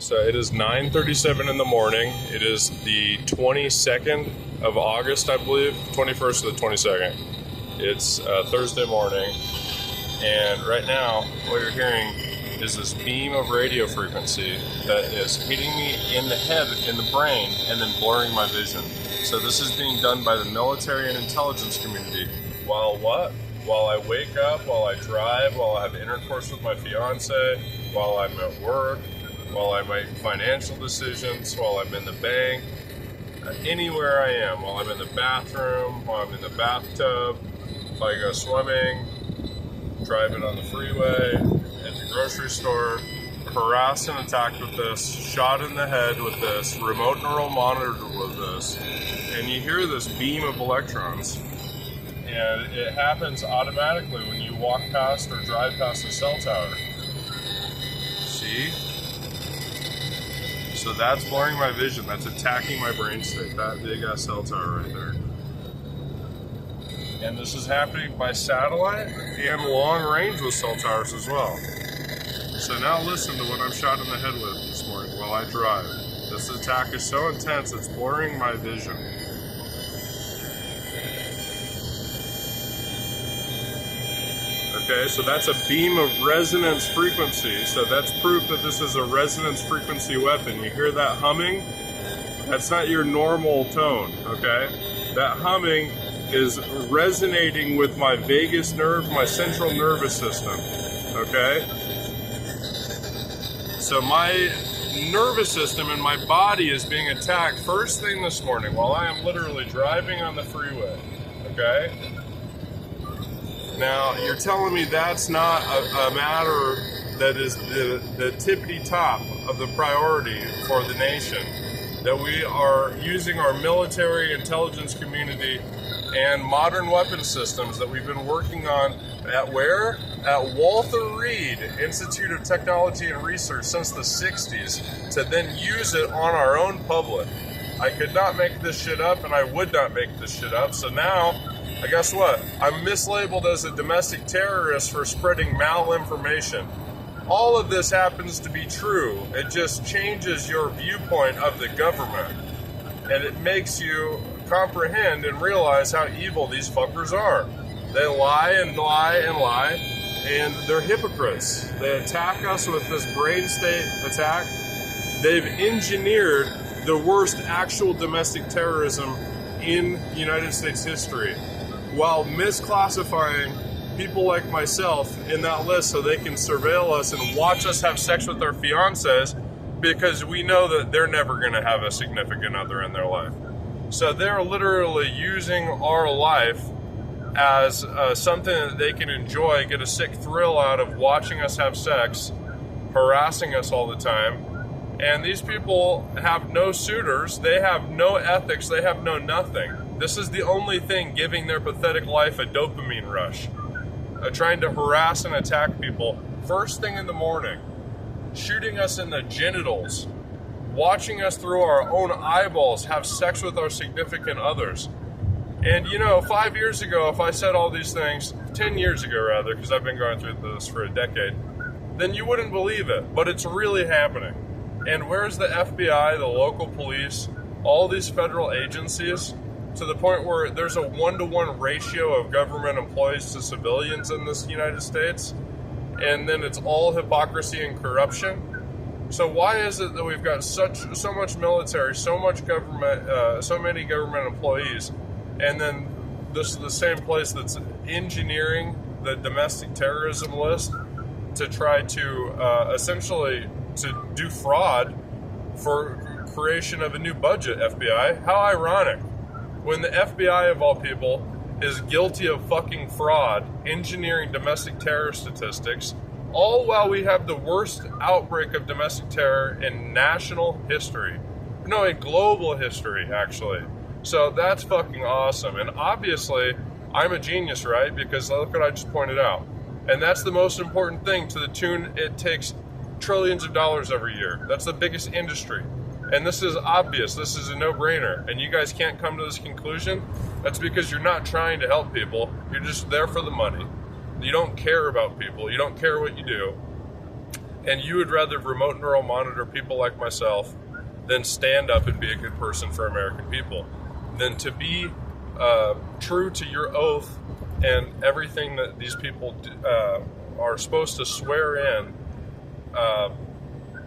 So it is 9:37 in the morning. It is the 22nd of August, I believe, 21st to the 22nd. It's Thursday morning, and right now what you're hearing is this beam of radio frequency that is hitting me in the head, in the brain, and then blurring my vision. So this is being done by the military and intelligence community. While what? While I wake up, while I drive, while I have intercourse with my fiance, while I'm at work, while I make financial decisions, while I'm in the bank, anywhere I am, while I'm in the bathroom, while I'm in the bathtub, if I go swimming, driving on the freeway, at the grocery store, harassed and attacked with this, shot in the head with this, remote neural monitored with this, and you hear this beam of electrons, and it happens automatically when you walk past or drive past a cell tower. See? So that's blurring my vision. That's attacking my brain state. That big ass cell tower right there. And this is happening by satellite and long range with cell towers as well. So now listen to what I'm shot in the head with this morning while I drive. This attack is so intense, it's blurring my vision. Okay, so that's a beam of resonance frequency. So that's proof that this is a resonance frequency weapon. You hear that humming? That's not your normal tone, okay? That humming is resonating with my vagus nerve, my central nervous system, okay? So my nervous system and my body is being attacked first thing this morning while I am literally driving on the freeway, okay? Now, you're telling me that's not a matter that is the tippity top of the priority for the nation, that we are using our military intelligence community and modern weapon systems that we've been working on at where? At Walter Reed Institute of Technology and Research since the 60s, to then use it on our own public. I could not make this shit up, and I would not make this shit up, so now, guess what? I'm mislabeled as a domestic terrorist for spreading malinformation. All of this happens to be true. It just changes your viewpoint of the government. And it makes you comprehend and realize how evil these fuckers are. They lie and lie and lie, and they're hypocrites. They attack us with this brain state attack. They've engineered the worst actual domestic terrorism in United States history, while misclassifying people like myself in that list so they can surveil us and watch us have sex with our fiancés, because we know that they're never going to have a significant other in their life. So they're literally using our life as something that they can enjoy, get a sick thrill out of watching us have sex, harassing us all the time. And these people have no suitors, they have no ethics, they have no nothing. This is the only thing giving their pathetic life a dopamine rush. Trying to harass and attack people first thing in the morning, shooting us in the genitals, watching us through our own eyeballs have sex with our significant others. And 5 years ago, if I said all these things, 10 years ago rather, because I've been going through this for a decade, then you wouldn't believe it, but it's really happening. And where's the FBI, the local police, all these federal agencies, to the point where there's a 1-to-1 ratio of government employees to civilians in this United States, and then it's all hypocrisy and corruption? So why is it that we've got so much military, so much government, so many government employees, and then this is the same place that's engineering the domestic terrorism list to try to essentially to do fraud for creation of a new budget, FBI? How ironic. When the FBI, of all people, is guilty of fucking fraud, engineering domestic terror statistics, all while we have the worst outbreak of domestic terror in national history. No, in global history, actually. So that's fucking awesome. And obviously, I'm a genius, right? Because look what I just pointed out. And that's the most important thing, to the tune it takes trillions of dollars every year. That's the biggest industry. And this is obvious, this is a no-brainer, and you guys can't come to this conclusion. That's because you're not trying to help people, you're just there for the money. You don't care about people, you don't care what you do. And you would rather remote neural monitor people like myself than stand up and be a good person for American people, than to be true to your oath and everything that these people are supposed to swear in.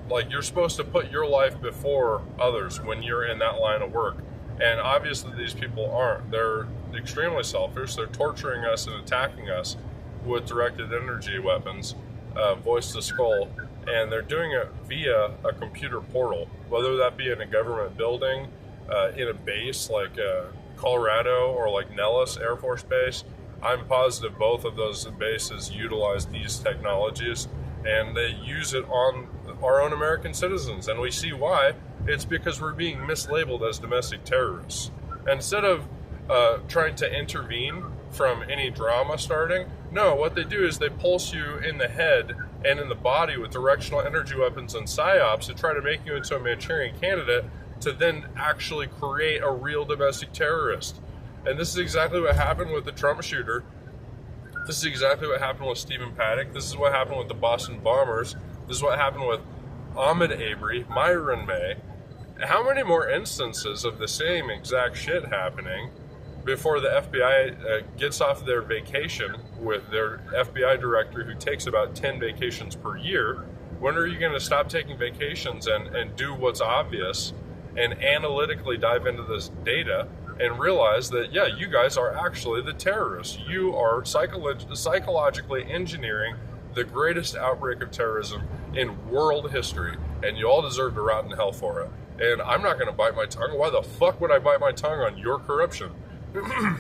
Like, you're supposed to put your life before others when you're in that line of work. And obviously these people aren't. They're extremely selfish. They're torturing us and attacking us with directed energy weapons, voice to skull, and they're doing it via a computer portal, whether that be in a government building, in a base like Colorado or like Nellis Air Force Base. I'm positive both of those bases utilize these technologies, and they use it on our own American citizens, and we see why. It's because we're being mislabeled as domestic terrorists. Instead of trying to intervene from any drama starting, no, what they do is they pulse you in the head and in the body with directional energy weapons and psyops to try to make you into a Manchurian candidate to then actually create a real domestic terrorist. And this is exactly what happened with the Trump shooter. This is exactly what happened with Stephen Paddock. This is what happened with the Boston bombers. This is what happened with Ahmaud Arbery, Myron May. How many more instances of the same exact shit happening before the FBI gets off their vacation with their FBI director who takes about 10 vacations per year? When are you going to stop taking vacations and do what's obvious and analytically dive into this data and realize that, yeah, you guys are actually the terrorists. You are psychologically engineering the greatest outbreak of terrorism in world history, and you all deserve to rot in hell for it. And I'm not going to bite my tongue. Why the fuck would I bite my tongue on your corruption?